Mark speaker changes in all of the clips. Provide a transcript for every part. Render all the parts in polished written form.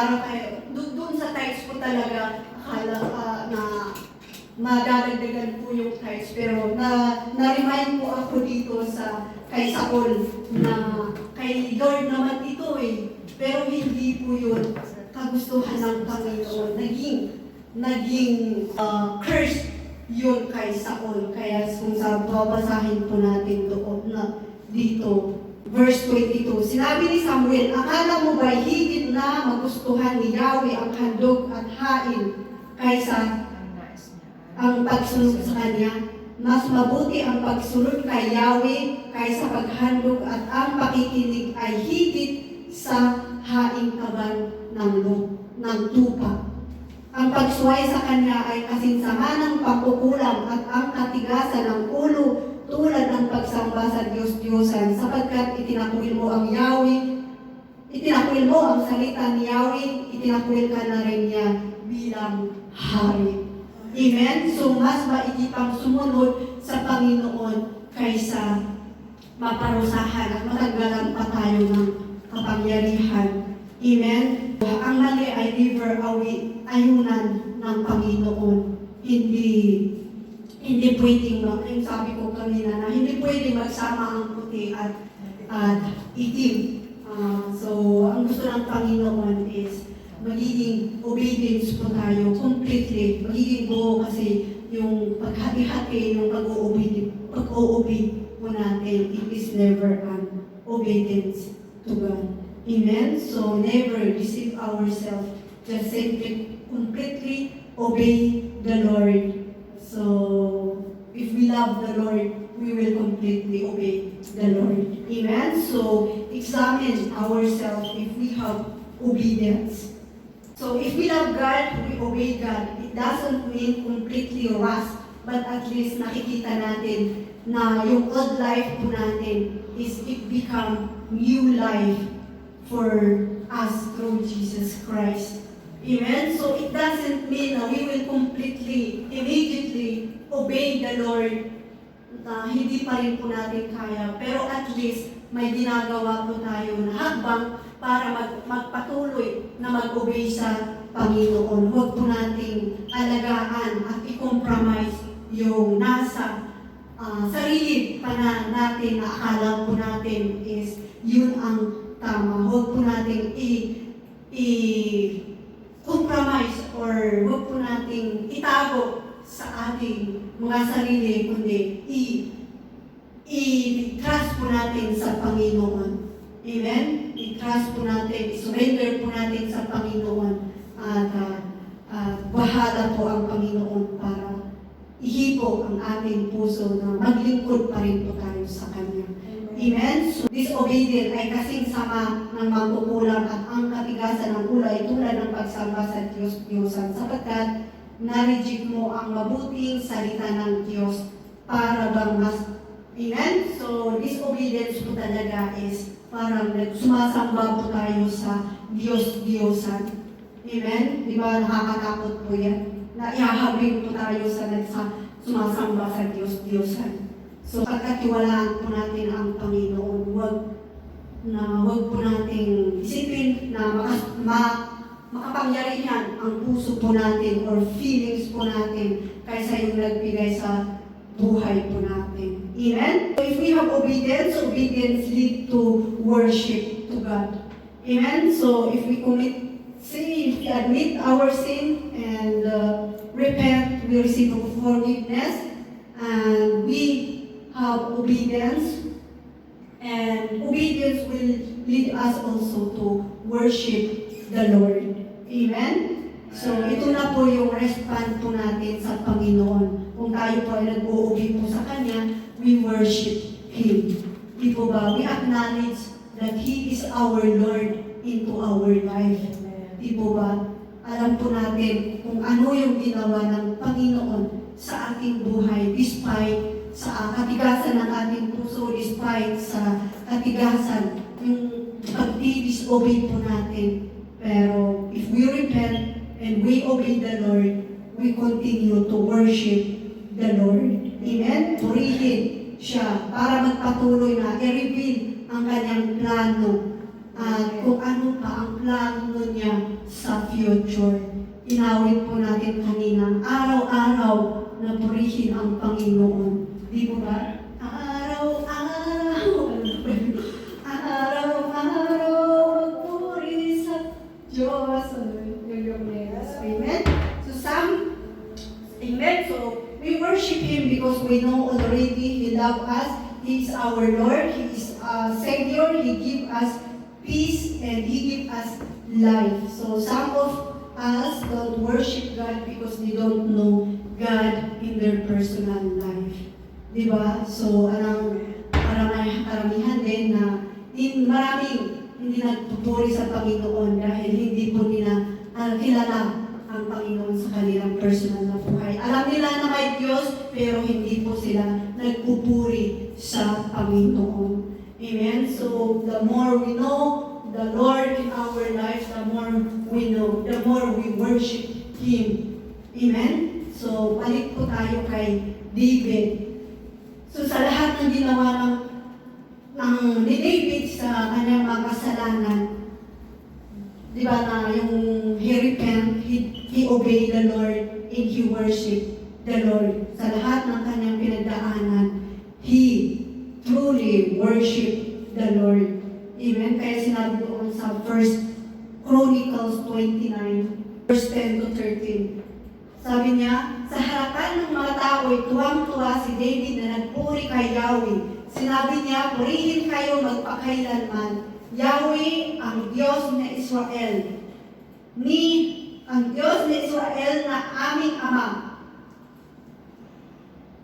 Speaker 1: para kayo, doon sa tithes po talaga, akala na madadagdagan po yung tithes. Pero na-remind po ako dito kay Saul na kay Lord naman ito Pero hindi po yun kagustuhan ng Panginoon. Naging curse yun kay Saul. Kaya kung babasahin po natin doon na dito, verse 22, sinabi ni Samuel, akala mo ba higit na magustuhan ni Yahweh ang handog at hain kaysa ang pagsunod sa Kanya? Mas mabuti ang pagsunod kay Yahweh kaysa paghandog at ang pakikinig ay higit sa haing kaban ng tupa. Ang pagsuway sa Kanya ay kasinsaman ng pagkukulang at ang katigasan ng ulo tulad ng pagsamba sa Diyos-Diyosan, sapagkat itinakwil mo ang Yahweh, itinakwil mo ang salita ni Yahweh, itinakwil ka na rin niya bilang hari. Amen? So, mas maigipang sumunod sa Panginoon kaysa maparusahan at matagalan pa tayo ng kapangyarihan. Amen? Ang mali ay never ayunan ng Panginoon. Hindi pwedeng, yung sabi ko kanina na hindi pwedeng magsama ang puti at itim. So, ang gusto ng Panginoon is magiging obedience po tayo completely. Magiging buo kasi yung paghati-hati, yung pag-uobey po natin, it is never an obedience to God. Amen? So, never deceive ourselves. Just simply, completely obey the Lord. So, if we love the Lord, we will completely obey the Lord. Amen? So, examine ourselves if we have obedience. So, if we love God, we obey God. It doesn't mean completely rust, but at least nakikita natin na yung old life po natin is it become new life for us through Jesus Christ. Amen? So, it doesn't mean na we will completely, immediately obey the Lord. Hindi pa rin po natin kaya. Pero at least, may ginagawa po tayo na hakbang para magpatuloy na mag-obey sa Panginoon. Huwag po nating alagaan at i-compromise yung nasa sarili pa natin na akala po natin is yun ang tama. Huwag po nating compromise or huwag po nating itago sa ating mga sarili, kundi i-trust po natin sa Panginoon. Amen? I-trust po natin, i-surrender po natin sa Panginoon at bahala po ang Panginoon para ihipo ang ating puso na maglingkod pa rin po tayo sa Kanya. Amen? So, disobedient ay kasing sama ng magkukulang at ang katigasan ng ulo ay tulad ng pagsamba sa Diyos-Diyosan, sapagkat na-reject mo ang mabuting salita ng Diyos para bang mas. Amen? So, disobedience po talaga is parang sumasamba po tayo sa Diyos-Diyosan. Amen? Di ba nakakatakot po yan? Na ihahabing po tayo sa sumasamba sa Diyos-Diyosan. So, pagkatiwalaan po natin ang Panginoon, huwag po nating isipin na makapangyarihan ang puso po natin or feelings po natin kaysa yung nagbigay sa buhay po natin. Amen? So, if we have obedience lead to worship to God. Amen? So, if we commit sin, if we admit our sin and repent, we receive forgiveness, and we have obedience, and obedience will lead us also to worship the Lord. Amen? So, ito na po yung response po natin sa Panginoon. Kung tayo po ay nag-uubig po sa Kanya, we worship Him. Di po ba? We acknowledge that He is our Lord into our life. Di po ba? Alam po natin kung ano yung ginawa ng Panginoon sa ating buhay despite sa katigasan ng ating puso, despite sa katigasan yung pag-disobey po natin. Pero if we repent and we obey the Lord, we continue to worship the Lord. Amen? Purihin siya para magpatuloy na i-reveal ang kanyang plano at kung ano pa ang plano niya sa sa future. Inawit po natin kanina, araw-araw na purihin ang Panginoon. Di po ba? Araw-araw, araw-araw, puri sa Diyos. Amen? So amen. So, we worship Him because we know already He loves us. He is our Lord. He is our Savior. He gives us peace and He gives us life. So, some of us don't worship God because they don't know God in their personal life. Diba? So, karamihan din na maraming hindi nagpupuri sa Panginoon dahil hindi po nila kilala ang Panginoon sa kanilang personal na buhay. Alam nila na may Diyos, pero hindi po sila nagpupuri sa Panginoon. Amen? So, the more we know the Lord in our lives, the more we know, the more we worship Him. Amen? So, balik po tayo kay David. So, sa lahat ng ginawa ni David sa kanyang mga kasalanan, di ba na yung he repent, he obeyed the Lord, and he worshiped the Lord. Sa lahat ng kanyang pinagdaanan, he truly worshiped the Lord. Amen? Kaya sinabi doon sa 1 Chronicles 29, verse 10 to 13. Sabi niya, sa harapan ng mga tao'y tuwang-tuwa si David na nagpuri kay Yahweh. Sinabi niya, purihin kayo magpakailanman. Yahweh, ang Diyos na Israel. Ang Diyos na Israel na aming Ama.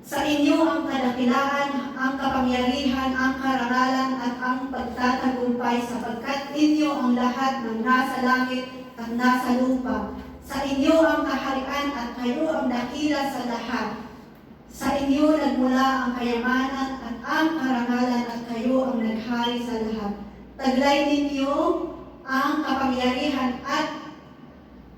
Speaker 1: Sa inyo ang kadakilaan, ang kapangyarihan, ang karangalan at ang pagtatagumpay sapagkat inyo ang lahat ng nasa langit at nasa lupa. Sa inyo ang kaharian at kayo ang dakila sa lahat. Sa inyo nagmula ang kayamanan at ang karangalan at kayo ang naghari sa lahat. Taglay ninyo ang kapangyarihan at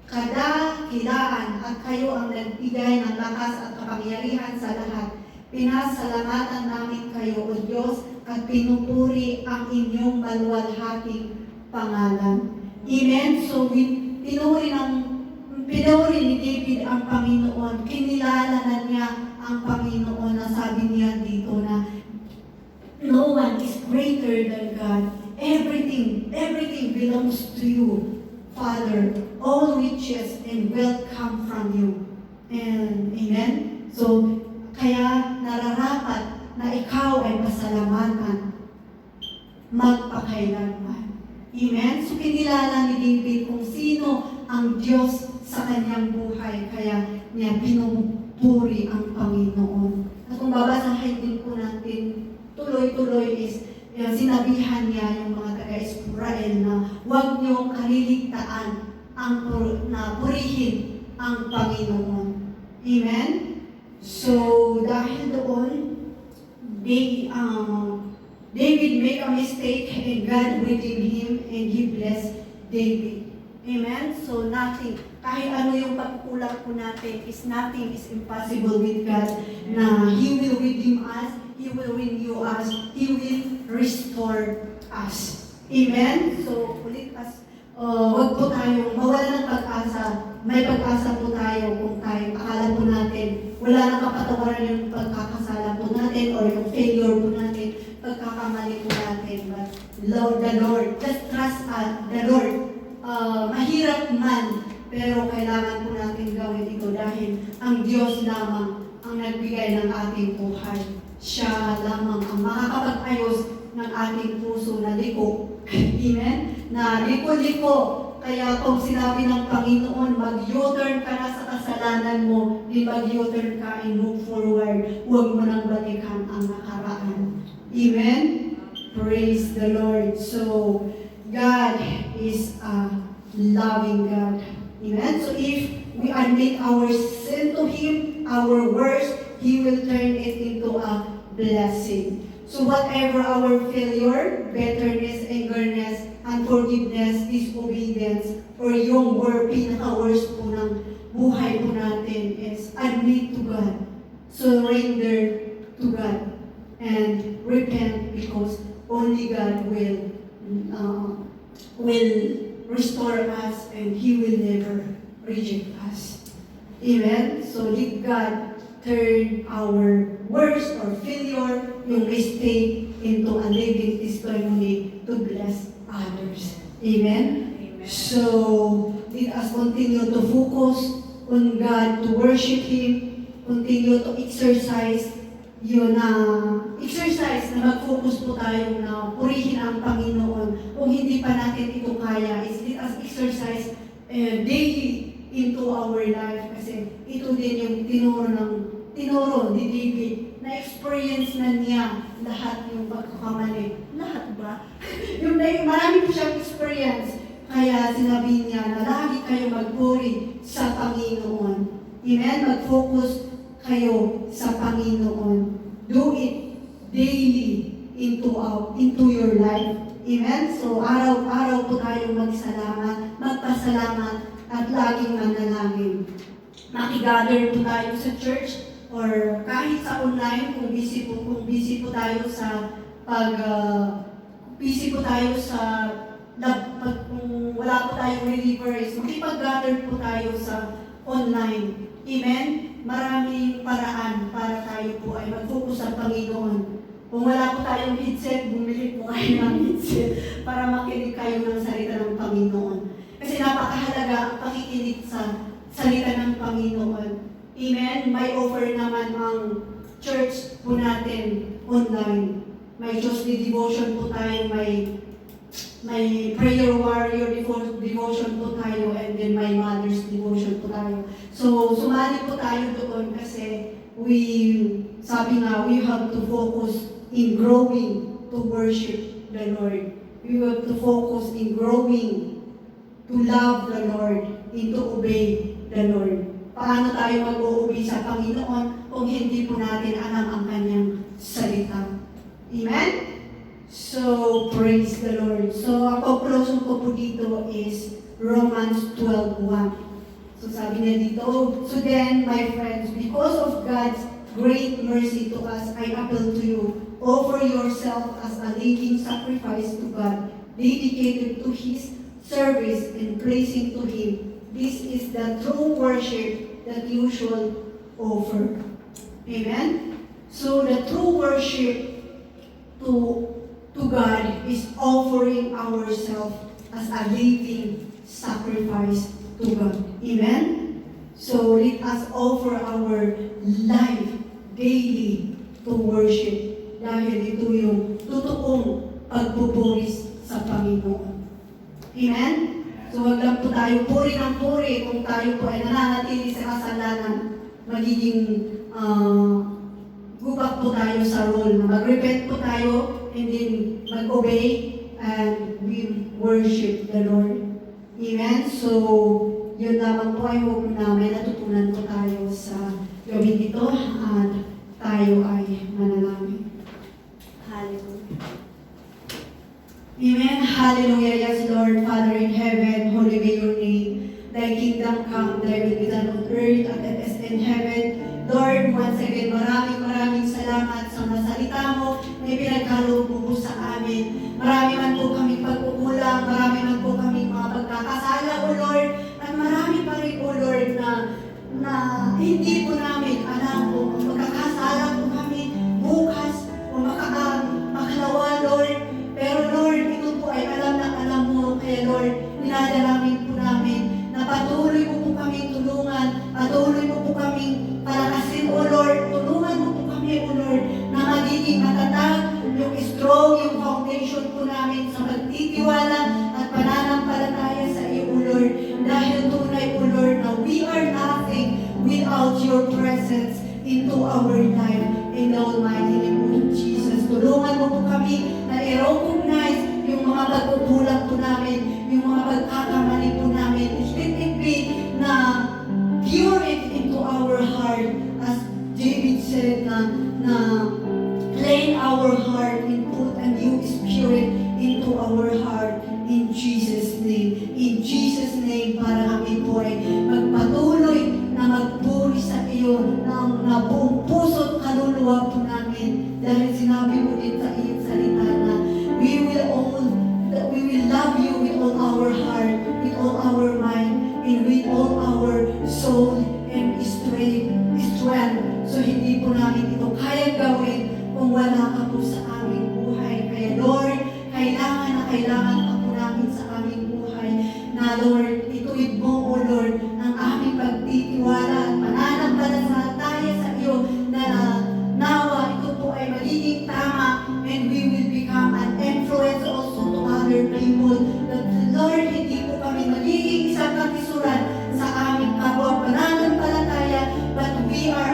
Speaker 1: kadakilaan at kayo ang nagbigay ng lakas at kapangyarihan sa lahat. Pinasalamatan namin kayo, O Diyos, at pinupuri ang inyong maluwalhating pangalan. Amen? So, pinuri ni David ang Panginoon. Kinilala na niya ang Panginoon na sabi niya dito na no one is greater than God. Everything belongs to you, Father. All riches and wealth come from you. And amen? So, kaya nararapat na ikaw ay pasalamatan magpakailanman. Amen? So, kinilala ni David kung sino ang Diyos sa kanyang buhay, kaya niya pinupuri ang Panginoon. At kung babasahin din po natin, tuloy-tuloy is, sinabihan niya yung mga taga-Israel na huwag niyong kaliligtaan na purihin ang Panginoon. Amen? So, dahil doon, David made a mistake and God redeemed him and He blessed David. Amen? So, kahit ano yung pagkukulang po natin, nothing is impossible with God, na He will redeem us, He will renew us, He will restore us. Amen? So, huwag po tayong mawala ng pag-asa. May pag-asa po tayo kung akala po natin, wala nang kapatawaran yung pagkakasala po natin or yung failure po natin, pagkakamali po natin. But the Lord, just trust the Lord. Mahirap man, pero kailangan po natin gawin ito dahil ang Diyos lamang ang nagbigay ng ating buhay. Siya lamang ang makakapag-ayos ng ating puso na liko. Amen? Na liko-liko. Kaya kung sinabi ng Panginoon, mag-U-turn ka na sa kasalanan mo, di mag-U-turn ka and move forward. Huwag mo nang balikan ang nakaraan. Amen? Praise the Lord. So, God is a loving God. Amen? So if we admit our sin to Him, our worst, He will turn it into a blessing. So whatever our failure, bitterness, angerness, unforgiveness, disobedience, or yung pinaka-worst po ng buhay po natin is admit to God, surrender to God, and repent because only God will restore us and He will never reject us. Amen? So let God turn our worst or failure, yung mistake, into a living testimony to bless others. Amen?
Speaker 2: Amen.
Speaker 1: So, let us continue to focus on God, to worship Him, continue to exercise yun na exercise na mag-focus po tayo na purihin ang Panginoon. Kung hindi pa natin ito kaya, is let us exercise daily into our life kasi ito din yung tinuro ni David na experience na niya lahat yung pagkakamali. Lahat ba? Yung marami po siyang experience. Kaya sinabi niya na lagi kayo magpuri sa Panginoon. Amen? Mag-focus kayo sa Panginoon. Do it daily into your life. Amen? So, araw-araw po tayong magpasalamat, at laging manalangin. Makigather po tayo sa church or kahit sa online, kung busy po tayo sa busy po tayo sa kung wala po tayong relievers, makipag-gather po tayo sa online. Amen? Maraming paraan para tayo po ay mag-focus sa Panginoon. Kung wala po tayong headset, bumili po kayo ng headset para makinig kayo ng salita ng Panginoon. Kasi napakahalaga ang pakikinig sa salita ng Panginoon. Amen? May offer naman ang church po natin online. May Tuesday devotion po tayo, may prayer warrior devotion po tayo, and then may mother's devotion po tayo. So, sumali po tayo doon kasi sabi nga, we have to focus in growing to worship the Lord. We have to focus in growing to love the Lord, and to obey the Lord. Paano tayo mag-o-obey sa Panginoon kung hindi po natin alam ang Kanyang salita? Amen? So, praise the Lord. So, ang conclusion ko po dito is Romans 12:1. So, sabi niya dito, so then, my friends, because of God's great mercy to us, I appeal to you, offer yourself as a living sacrifice to God, dedicated to His service and praising to Him. This is the true worship that you should offer. Amen? So, the true worship to God is offering ourselves as a living sacrifice to God. Amen? So let us offer our life daily to worship dahil ito yung totoong pagpupuris sa Panginoon. Amen? So wag lang po tayo puri ng puri kung tayo po ay nananatili sa kasalanan. Magiging gubak po tayo sa role na mag-repent po tayo and then mag-obey and we worship the Lord. Amen? So, yun lamang po. I hope na may natutunan po tayo sa gawin ito at tayo ay manalangin. Hallelujah. Amen. Hallelujah. Yes, Lord, Father in heaven, holy be your name. Thy kingdom come, thy will be done on earth as in heaven. Lord, once again, maraming salamat sa mga salita mo na ipinagkaloob mo sa amin. Marami man po kaming pagkukulang, marami man po kaming mga pagkakasala, O Lord, at marami pa rin, O Lord, na hindi po namin alam kung magkakasala po kami bukas o makalawa, Lord. Pero Lord, ito po ay alam na alam mo. Kaya Lord, ninadalangin po namin na patuloy mo po kaming tulungan, patuloy mo po kaming palakasin, O Lord. Tulungan mo po kami, O Lord, na magiging matatag, yung strong, yung foundation po namin sa pagtitiwala at pananampalataya sa iyo, O Lord. Dahil tunay, O Lord, na we are nothing without your presence into our life in the almighty name of Jesus. Tulungan mo po kami na i-recognize yung mga pagkukulang po namin, yung mga pagkakamali po namin. Let it be na pure it into our heart, as David said, na clean our heart and put a new spirit into our heart in Jesus' name. In Jesus' name, para kami po ay magpatuloy na magpuri sa iyo na buong puso at kaluluwa po namin. Dahil sinabi mo din sa iyong salita na we will love you with all our heart, namin sa aming buhay. Na Lord, ituwid mo, O Lord, ang aming pagtitiwala at pananampalataya sa iyo na nawa ito po ay magiging tama and we will become an influence also to other people. That Lord, hindi po kami magiging isang kakisuran sa aming kapwa pananampalataya, but we are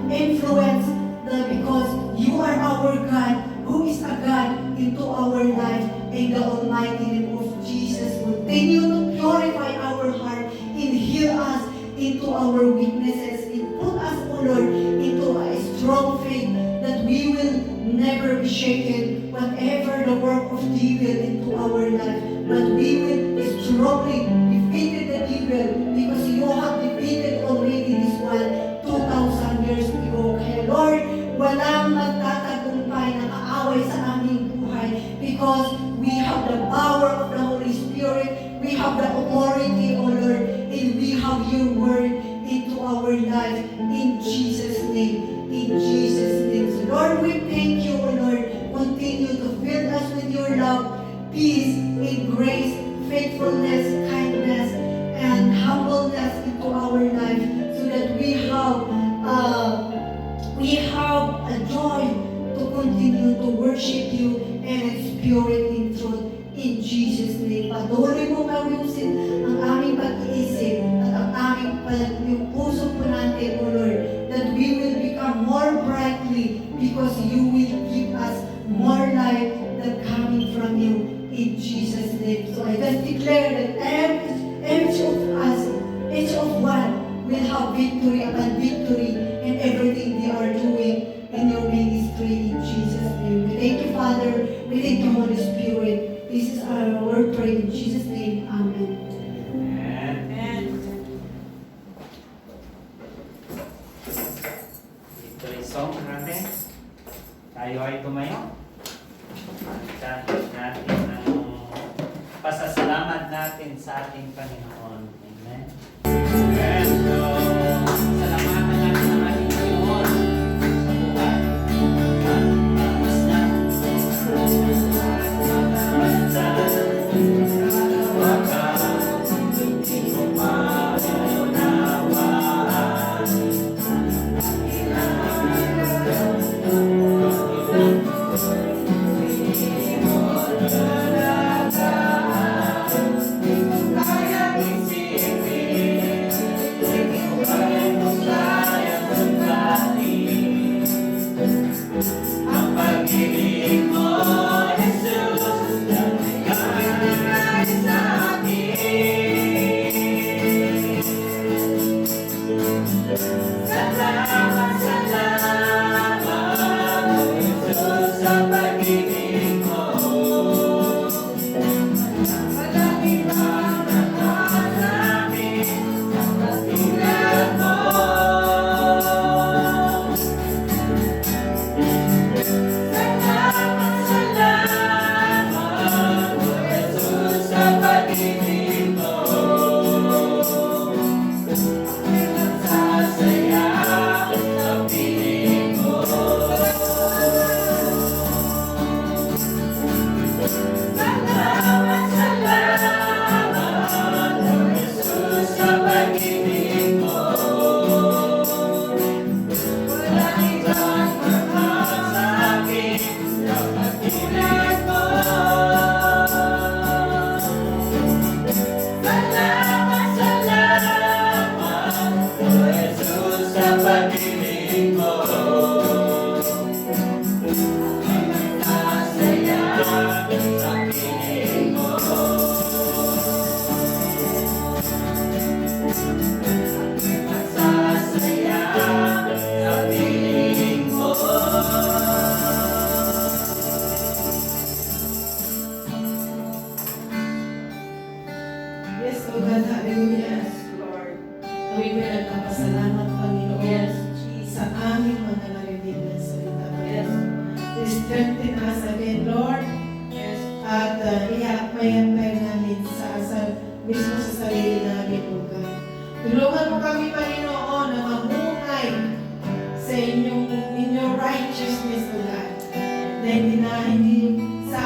Speaker 1: influence because you are our God, who is a God into our life, in the almighty name of Jesus. Continue to purify our heart and heal us into our weaknesses and put us, O Lord, into a strong faith that we will never be shaken whatever the work of evil into our life, but we will strongly defeat the evil because you have defeated already this one 2,000 years ago. Kaya Lord, walang magtatagumpay na kaaway sa aming buhay because we have the power of the Holy Spirit, we have the authority, O Lord, and we have your word into our life in Jesus' name. In Jesus' name. So Lord, we thank you, O Lord. Continue to fill us with your love, peace, and grace, faithfulness, kindness, and humbleness into our life so that we have a joy to continue to worship you and in spirit and truth. In Jesus' name. Patuloy mo ayusin ang aming pag-iisip at ang aming yung puso po natin, O Lord, that we will become more brightly because you will give us more light that coming from you in Jesus' name. So I just declare that each of us, each of one will have victory upon victory in everything they are doing in your ministry in Jesus' name. We thank you, Father. We thank you, Holy Spirit. This is our word prayer in Jesus' name. Amen.
Speaker 2: Amen. Victory song natin. Tayo ay tumayo. At natin ang pasasalamat natin sa ating Panginoon. Amen. Amen. So, salamatan natin ang ating Panginoon sa buhay.
Speaker 3: strengthen us again, Lord. Yes. At ihakmayan-may namin mismo sa sarili namin, O God. Tulungan mo kami, Panginoon, na mamungay sa inyong righteousness, O God. Na hindi sa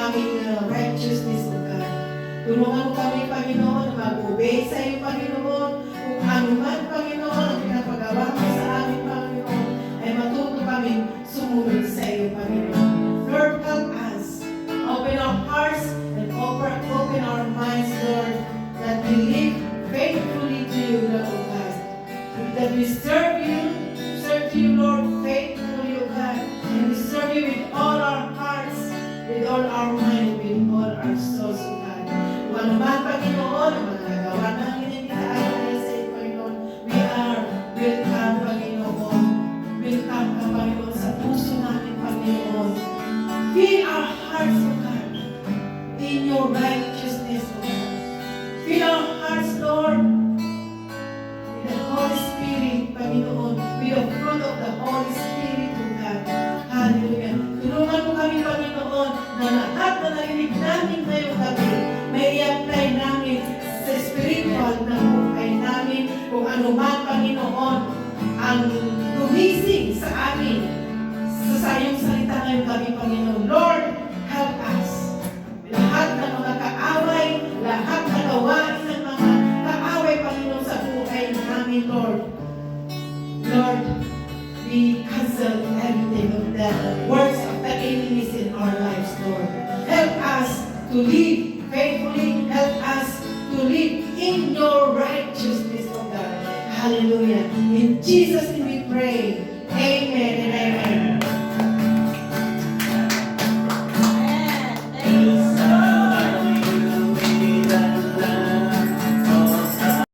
Speaker 3: aming righteousness Tulungan mo kami, Panginoon, na mag-obey sa iyo, Panginoon. Kung ano man, Panginoon, ang pinapagawa mo sa amin, Panginoon, ay matuto kami sumunod sa iyo, Panginoon. Lord, help us. Open our hearts and open our minds, Lord, that we live faithfully to you, Lord God. That we serve you, Lord, faithfully, O God. And we serve you with all our hearts, with all our mind, with all our souls, O God. Kung ano man, Panginoon, ang mga nagawa namin, hindi tayo sa iyo, Panginoon. We are welcome, Panginoon. Welcome ka, Panginoon, sa puso namin, Panginoon. Fill our hearts, O God, in your righteousness, O God. Fill our hearts, Lord, with the Holy Spirit, Panginoon, with the fruit of the Holy Spirit, O God. Hallelujah. Tulungan mo kami, Panginoon, na lahat na narinig namin ngayong gabi, may i-apply namin sa spiritual na buhay namin, kung ano man, Panginoon, ang gumising sa amin, sa iyong salita ngayong gabi, Panginoon. Lord, help us. Lahat ng mga kaaway, lahat ng gawain ng mga kaaway, Panginoon, sa buhay namin, Lord. Lord, we cancel everything of the works of the enemies in our lives, Lord. Help us to live faithfully. Help us to live in your righteousness, O God. Hallelujah. In Jesus' name we pray. Amen.